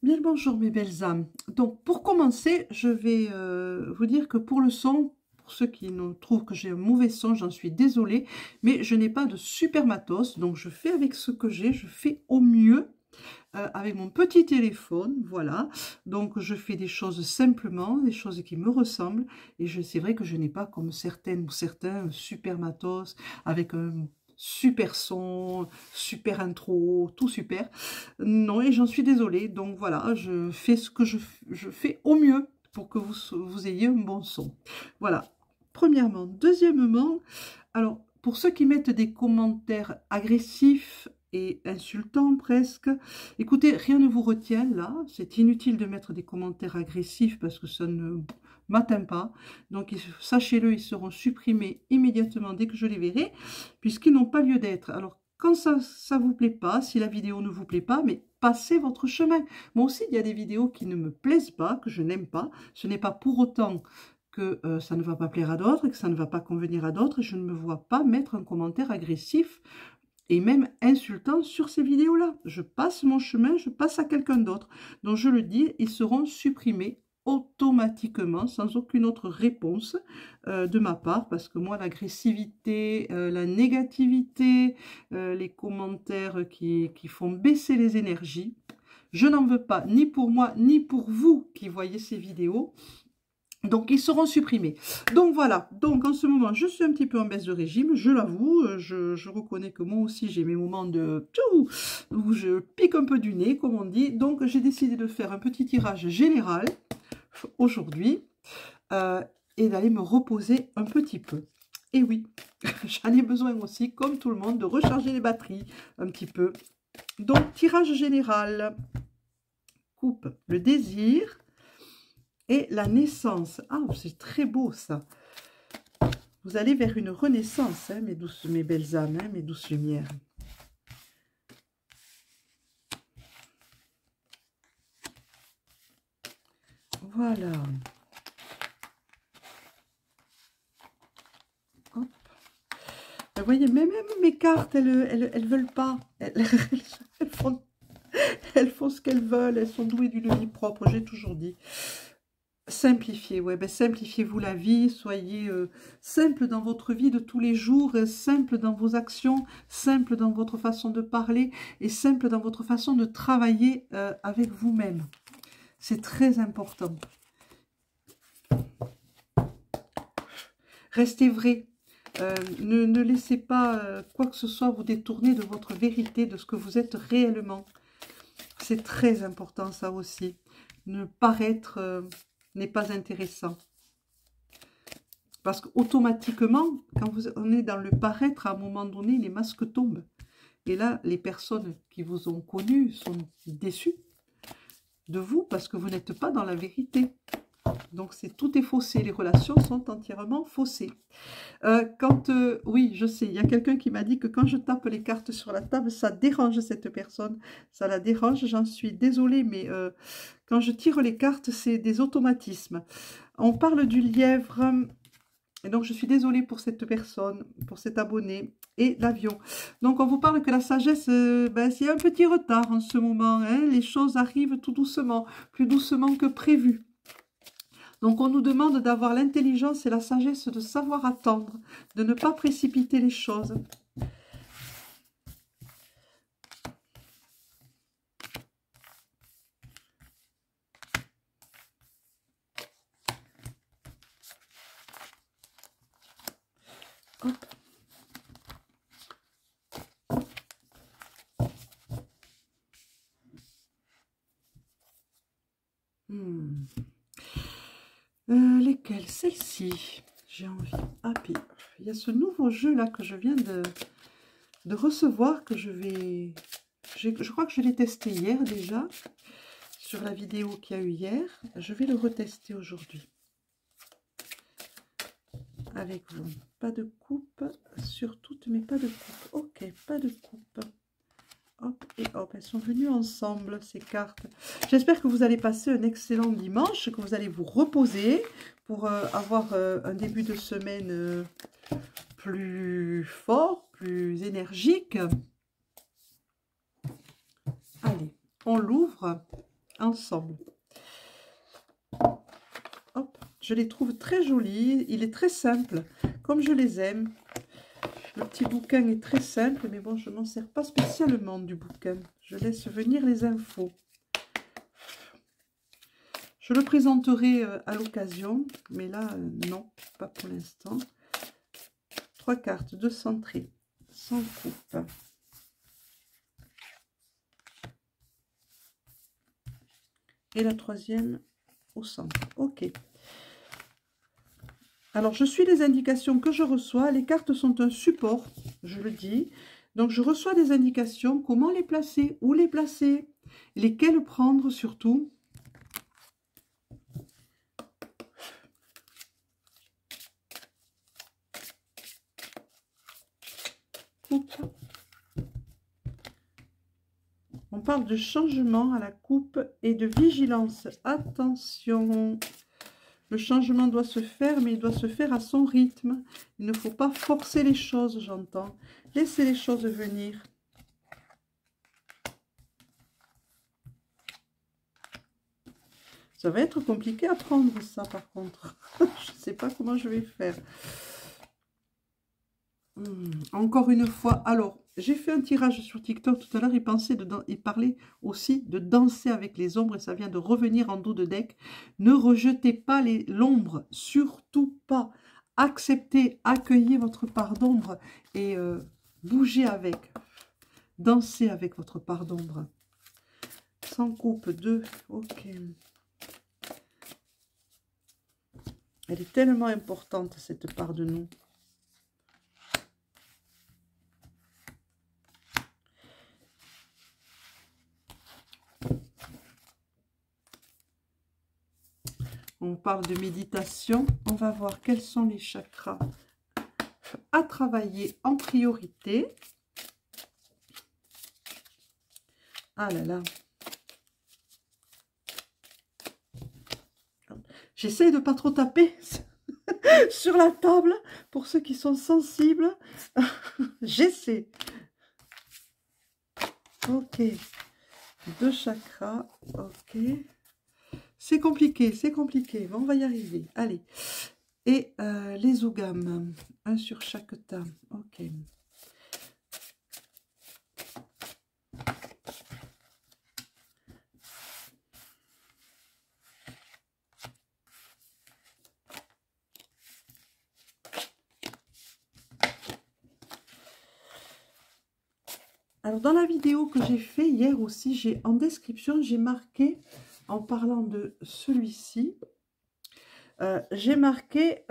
Bien le bonjour mes belles âmes. Donc pour commencer, je vais vous dire que pour le son, pour ceux qui nous trouvent que j'ai un mauvais son, j'en suis désolée, mais je n'ai pas de super matos, donc je fais avec ce que j'ai, je fais au mieux avec mon petit téléphone, voilà. Donc je fais des choses simplement, des choses qui me ressemblent, et c'est vrai que je n'ai pas comme certaines ou certains super matos avec un super son, super intro, tout super. Non, et j'en suis désolée. Donc voilà, je fais ce que je fais au mieux pour que vous ayez un bon son. Voilà, premièrement. Deuxièmement, alors pour ceux qui mettent des commentaires agressifs et insultants presque, écoutez, rien ne vous retient là. C'est inutile de mettre des commentaires agressifs parce que ça ne m'atteint pas. Donc sachez-le, ils seront supprimés immédiatement dès que je les verrai, puisqu'ils n'ont pas lieu d'être. Alors quand ça ne vous plaît pas, si la vidéo ne vous plaît pas, mais passez votre chemin. Moi aussi, il y a des vidéos qui ne me plaisent pas, que je n'aime pas. Ce n'est pas pour autant que ça ne va pas plaire à d'autres, que ça ne va pas convenir à d'autres. Je ne me vois pas mettre un commentaire agressif et même insultant sur ces vidéos-là. Je passe mon chemin, je passe à quelqu'un d'autre. Donc je le dis, ils seront supprimés automatiquement, sans aucune autre réponse de ma part, parce que moi, l'agressivité, la négativité, les commentaires qui font baisser les énergies, je n'en veux pas, ni pour moi, ni pour vous qui voyez ces vidéos. Donc, ils seront supprimés. Donc, voilà. Donc, en ce moment, je suis un petit peu en baisse de régime, je l'avoue. Je reconnais que moi aussi, j'ai mes moments où je pique un peu du nez, comme on dit. Donc, j'ai décidé de faire un petit tirage général aujourd'hui et d'aller me reposer un petit peu. Et oui, j'en ai besoin aussi, comme tout le monde, de recharger les batteries un petit peu. Donc, tirage général. Coupe le désir et la naissance. Ah, c'est très beau ça. Vous allez vers une renaissance, hein, mes belles âmes, hein, mes douces lumières. Voilà. Hop. Vous voyez, même mes cartes, elles veulent pas. Elles font ce qu'elles veulent. Elles sont douées d'une vie propre, j'ai toujours dit. Simplifiez, ouais, ben simplifiez-vous la vie, soyez simple dans votre vie de tous les jours, simple dans vos actions, simple dans votre façon de parler et simple dans votre façon de travailler avec vous-même. C'est très important. Restez vrai. Ne laissez pas quoi que ce soit vous détourner de votre vérité, de ce que vous êtes réellement. C'est très important ça aussi. Ne paraître n'est pas intéressant. Parce qu'automatiquement, quand on est dans le paraître, à un moment donné, les masques tombent. Et là, les personnes qui vous ont connu sont déçues de vous parce que vous n'êtes pas dans la vérité. Donc, tout est faussé. Les relations sont entièrement faussées. Oui, je sais, il y a quelqu'un qui m'a dit que quand je tape les cartes sur la table, ça dérange cette personne. Ça la dérange, j'en suis désolée, mais quand je tire les cartes, c'est des automatismes. On parle du lièvre, et donc je suis désolée pour cette personne, pour cet abonné, et l'avion. Donc on vous parle que la sagesse, ben, il y a un petit retard en ce moment, hein, les choses arrivent tout doucement, plus doucement que prévu. Donc on nous demande d'avoir l'intelligence et la sagesse de savoir attendre, de ne pas précipiter les choses. Hop. Lesquelles? Celle-ci, j'ai envie. Ah, puis il y a ce nouveau jeu là que je viens de recevoir, que je crois que je l'ai testé hier déjà, sur la vidéo qu'il y a eu hier. Je vais le retester aujourd'hui. Avec vous. Pas de coupe sur toutes, mais pas de coupe. Ok, pas de coupe. Hop et hop, elles sont venues ensemble, ces cartes. J'espère que vous allez passer un excellent dimanche, que vous allez vous reposer pour avoir un début de semaine plus fort, plus énergique. Allez, on l'ouvre. ensemble. Hop, je les trouve très jolis. Il est très simple, comme je les aime. Le petit bouquin est très simple, mais bon, je m'en sers pas spécialement du bouquin. Je laisse venir les infos. Je le présenterai à l'occasion, mais là, non, pas pour l'instant. 3 cartes de centrée, sans coupe. Et la troisième au centre. Ok. Alors, je suis les indications que je reçois. Les cartes sont un support, je le dis. Donc, je reçois des indications, comment les placer, où les placer, lesquelles prendre surtout. Coupe. On parle de changement à la coupe et de vigilance. Attention, le changement doit se faire, mais il doit se faire à son rythme. Il ne faut pas forcer les choses, j'entends. Laissez les choses venir. Ça va être compliqué à prendre, ça, par contre. Je ne sais pas comment je vais faire. Encore une fois, alors, j'ai fait un tirage sur TikTok tout à l'heure, il parlait aussi de danser avec les ombres, et ça vient de revenir en dos de deck. Ne rejetez pas l'ombre, surtout pas. Acceptez, accueillez votre part d'ombre et bougez avec. Dansez avec votre part d'ombre. Sans coupe, 2, ok. Elle est tellement importante, cette part de nous. On parle de méditation. On va voir quels sont les chakras à travailler en priorité. Ah là là. J'essaie de ne pas trop taper sur la table pour ceux qui sont sensibles. J'essaie. Ok. 2 chakras. Ok. C'est compliqué, c'est compliqué. Bon, on va y arriver. Allez. Et les ougames. 1 sur chaque tas. Ok. Alors, dans la vidéo que j'ai fait hier aussi, en description, j'ai marqué, en parlant de celui-ci, j'ai marqué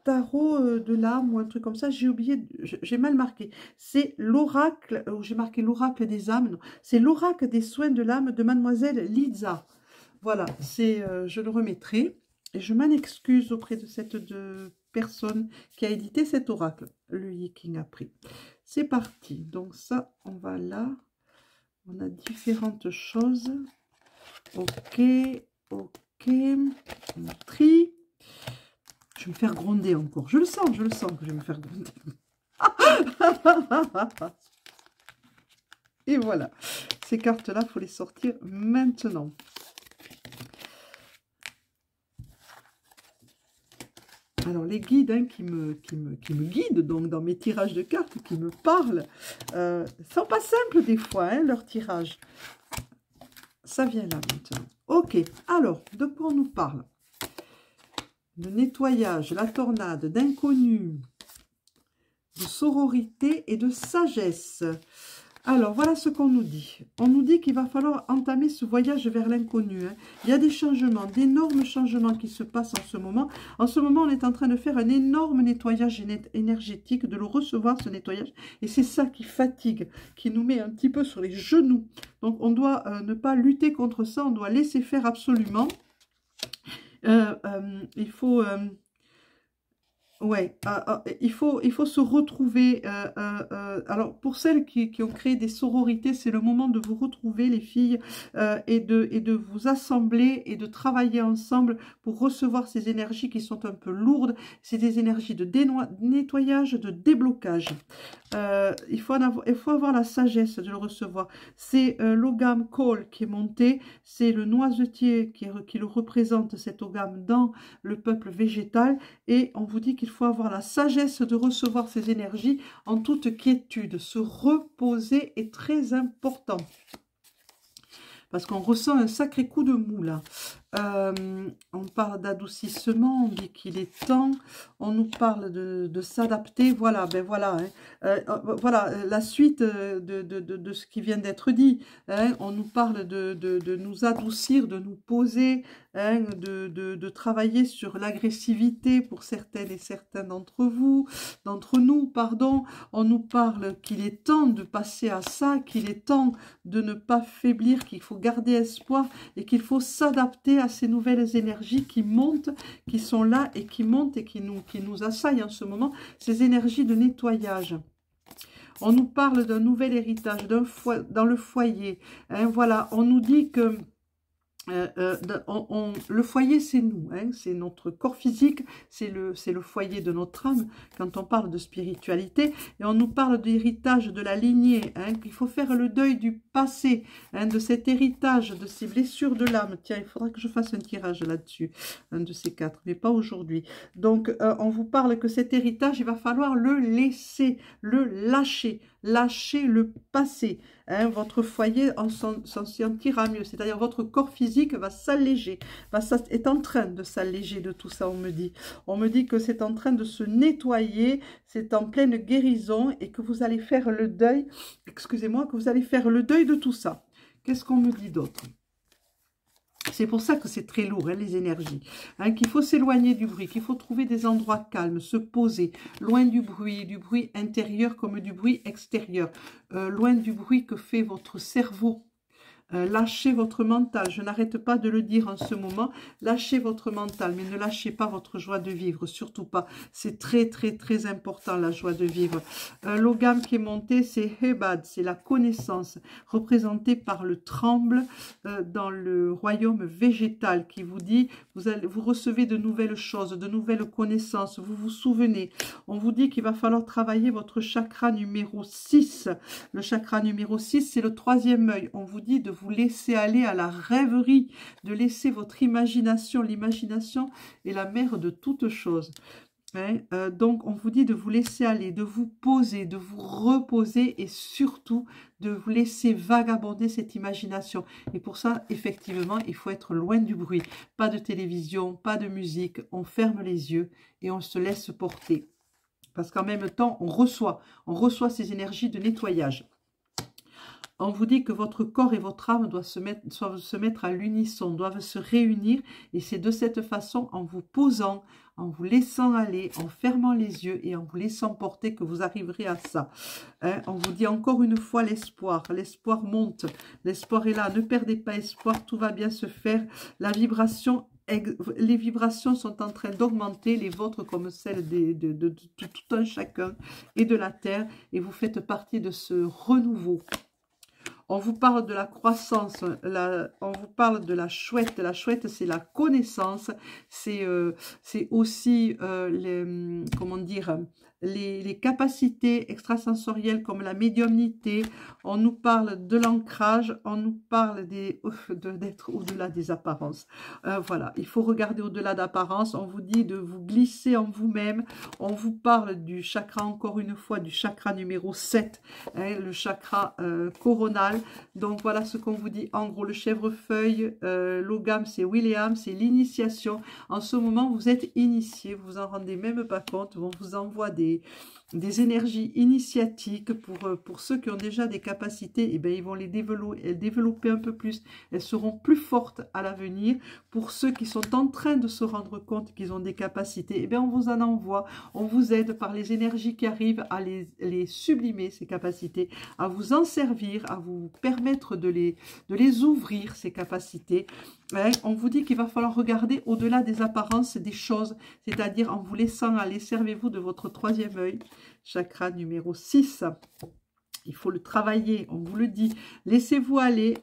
tarot de l'âme ou un truc comme ça. J'ai oublié, j'ai mal marqué. C'est l'oracle, j'ai marqué l'oracle des âmes. C'est l'oracle des soins de l'âme de Mademoiselle Liza. Voilà, je le remettrai. Et je m'en excuse auprès de cette personne qui a édité cet oracle. Le Yiking a pris. C'est parti. Donc ça, on va là. On a différentes choses. Ok, ok. On trie. Je vais me faire gronder encore. Je le sens que je vais me faire gronder. Et voilà. Ces cartes-là, il faut les sortir maintenant. Alors, les guides hein, qui me guident donc dans mes tirages de cartes, qui me parlent, sont pas simples des fois, hein, leurs tirages. Ça vient là maintenant. Ok, alors, de quoi on nous parle? De nettoyage, la tornade, d'inconnu, de sororité et de sagesse. Alors, voilà ce qu'on nous dit. On nous dit qu'il va falloir entamer ce voyage vers l'inconnu. Hein. Il y a des changements, d'énormes changements qui se passent en ce moment. En ce moment, on est en train de faire un énorme nettoyage énergétique, de le recevoir, ce nettoyage. Et c'est ça qui fatigue, qui nous met un petit peu sur les genoux. Donc, on doit ne pas lutter contre ça, on doit laisser faire absolument. Il faut... Ouais, il faut se retrouver. Alors, pour celles qui ont créé des sororités, c'est le moment de vous retrouver, les filles, et de vous assembler et de travailler ensemble pour recevoir ces énergies qui sont un peu lourdes. C'est des énergies de nettoyage, de déblocage. Il faut avoir la sagesse de le recevoir. C'est l'ogame Cole qui est monté, c'est le noisetier qui le représente, cet ogame, dans le peuple végétal. Et on vous dit qu'il faut avoir la sagesse de recevoir ces énergies en toute quiétude. Se reposer est très important. Parce qu'on ressent un sacré coup de mou là. On parle d'adoucissement, on dit qu'il est temps, on nous parle de s'adapter, voilà, ben voilà, hein. Voilà la suite de ce qui vient d'être dit, hein. On nous parle de nous adoucir, de nous poser, hein, de travailler sur l'agressivité pour certaines et certains d'entre nous, pardon. On nous parle qu'il est temps de passer à ça, qu'il est temps de ne pas faiblir, qu'il faut garder espoir et qu'il faut s'adapter à ces nouvelles énergies qui montent, qui sont là et qui montent et qui nous assaillent en ce moment, ces énergies de nettoyage. On nous parle d'un nouvel héritage, dans le foyer. Hein, voilà, on nous dit que le foyer, c'est nous, hein, c'est notre corps physique, c'est le foyer de notre âme, quand on parle de spiritualité, et on nous parle d'héritage de la lignée, hein, qu'il faut faire le deuil du passé, hein, de cet héritage, de ces blessures de l'âme. Tiens, il faudra que je fasse un tirage là-dessus, un de ces quatre, mais pas aujourd'hui. Donc, on vous parle que cet héritage, il va falloir le laisser, le lâcher, lâcher le passé. Hein, votre foyer s'en sentira mieux, c'est-à-dire votre corps physique va s'alléger, est en train de s'alléger de tout ça, on me dit. On me dit que c'est en train de se nettoyer, c'est en pleine guérison et que vous allez faire le deuil, excusez-moi, que vous allez faire le deuil de tout ça. Qu'est-ce qu'on me dit d'autre ? C'est pour ça que c'est très lourd, hein, les énergies. Hein, qu'il faut s'éloigner du bruit, qu'il faut trouver des endroits calmes, se poser, loin du bruit intérieur comme du bruit extérieur, loin du bruit que fait votre cerveau. Lâchez votre mental, je n'arrête pas de le dire en ce moment, lâchez votre mental, mais ne lâchez pas votre joie de vivre, surtout pas. C'est très très très important la joie de vivre. L'ogame qui est monté, c'est Hebad, c'est la connaissance, représentée par le tremble dans le royaume végétal, qui vous dit, vous recevez de nouvelles choses, de nouvelles connaissances, vous vous souvenez. On vous dit qu'il va falloir travailler votre chakra numéro 6. Le chakra numéro 6, c'est le troisième œil. On vous dit de vous laisser aller à la rêverie, de laisser votre imagination. L'imagination est la mère de toutes choses. Hein, donc, on vous dit de vous laisser aller, de vous poser, de vous reposer et surtout de vous laisser vagabonder cette imagination. Et pour ça, effectivement, il faut être loin du bruit. Pas de télévision, pas de musique. On ferme les yeux et on se laisse porter. Parce qu'en même temps, on reçoit ces énergies de nettoyage. On vous dit que votre corps et votre âme doivent se mettre à l'unisson, doivent se réunir. Et c'est de cette façon, en vous posant, en vous laissant aller, en fermant les yeux et en vous laissant porter que vous arriverez à ça. Hein, on vous dit encore une fois l'espoir. L'espoir monte. L'espoir est là. Ne perdez pas espoir. Tout va bien se faire. La vibration, les vibrations sont en train d'augmenter, les vôtres comme celles de tout un chacun et de la terre. Et vous faites partie de ce renouveau. On vous parle de la croissance, on vous parle de la chouette. La chouette, c'est la connaissance, c'est aussi comment dire, les capacités extrasensorielles comme la médiumnité. On nous parle de l'ancrage, on nous parle d'être au-delà des apparences. Voilà, il faut regarder au-delà d'apparences. On vous dit de vous glisser en vous-même. On vous parle du chakra, encore une fois, du chakra numéro 7, hein, le chakra coronal. Donc voilà ce qu'on vous dit. En gros, le chèvrefeuille, l'ogame, c'est William, c'est l'initiation. En ce moment, vous êtes initié, vous vous en rendez même pas compte. On vous envoie des des énergies initiatiques pour ceux qui ont déjà des capacités, et bien ils vont les développer un peu plus, elles seront plus fortes à l'avenir. Pour ceux qui sont en train de se rendre compte qu'ils ont des capacités, et bien on vous en envoie, on vous aide par les énergies qui arrivent à les sublimer, ces capacités, à vous en servir, à vous permettre de les ouvrir, ces capacités. Ouais, on vous dit qu'il va falloir regarder au-delà des apparences des choses, c'est-à-dire en vous laissant aller, servez-vous de votre troisième œil, chakra numéro 6. Il faut le travailler, on vous le dit. Laissez-vous aller,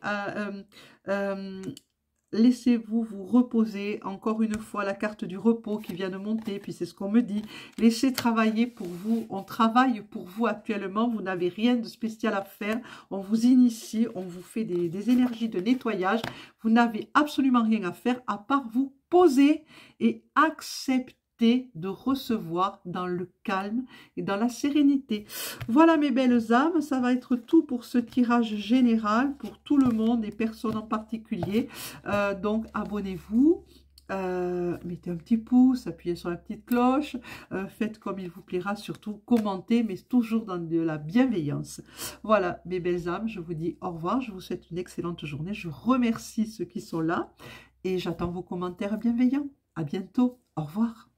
laissez-vous vous reposer. Encore une fois, la carte du repos qui vient de monter, puis c'est ce qu'on me dit. Laissez travailler pour vous. On travaille pour vous actuellement. Vous n'avez rien de spécial à faire. On vous initie, on vous fait des énergies de nettoyage. Vous n'avez absolument rien à faire à part vous poser et accepter de recevoir dans le calme et dans la sérénité. Voilà mes belles âmes, ça va être tout pour ce tirage général, pour tout le monde et personne en particulier. Donc abonnez-vous, mettez un petit pouce, appuyez sur la petite cloche, faites comme il vous plaira, surtout commentez, mais toujours dans de la bienveillance. Voilà mes belles âmes, je vous dis au revoir, je vous souhaite une excellente journée, je remercie ceux qui sont là et j'attends vos commentaires bienveillants. À bientôt, au revoir.